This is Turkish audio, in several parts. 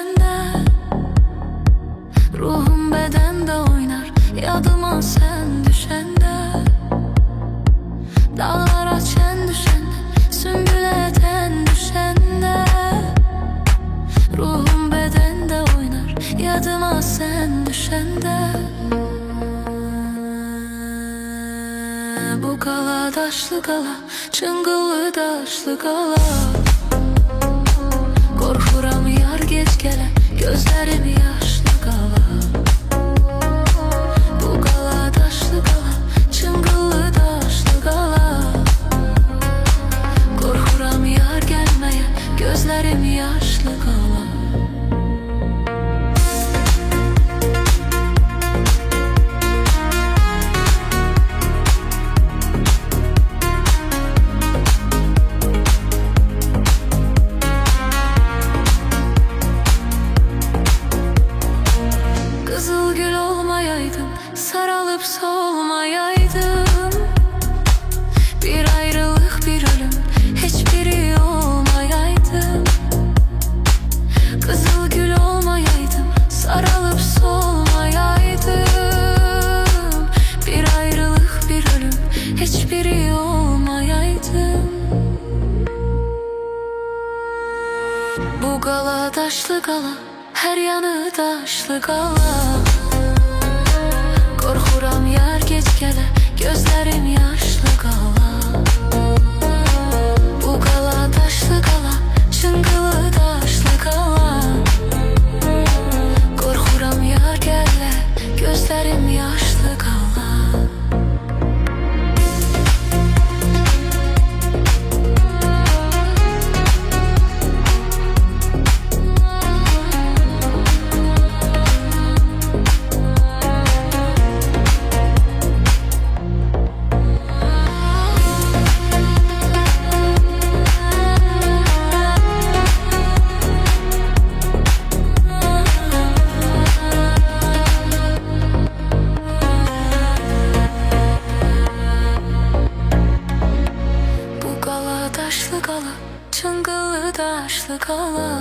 düşende, ruhum bedende oynar yadıma sen düşende. Dağlara çen düşende, sümbüle eten düşende, ruhum bedende oynar yadıma sen düşende. Bu kala daşlı kala, çıngıllı daşlı kala, korkuram yar geç gele, gözlerim yaşlı kala. Bu kala daşlı kala, çıngıllı daşlı kala, korkuram yar gelmeye, gözlerim yaşlı kala. Kızıl gül olmayaydım, sarılıp solmayaydım, bir ayrılık bir ölüm, hiçbiri olmayaydım. Kızıl gül olmayaydım, sarılıp solmayaydım, bir ayrılık bir ölüm, hiçbiri olmayaydım. Bu kala taşlı kala, her yanı taşlı kala, korkuram yar geç gele, gözlerim yaşlı kala. Bu kala taşlı kala, çıngılı taşlı kala, korkuram yar gele, gözlerim yaşlı kala. Taşlı kala, çıngılı taşlı kala,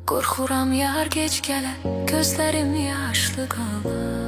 korkuram yar geç gele, gözlerim yaşlı kala.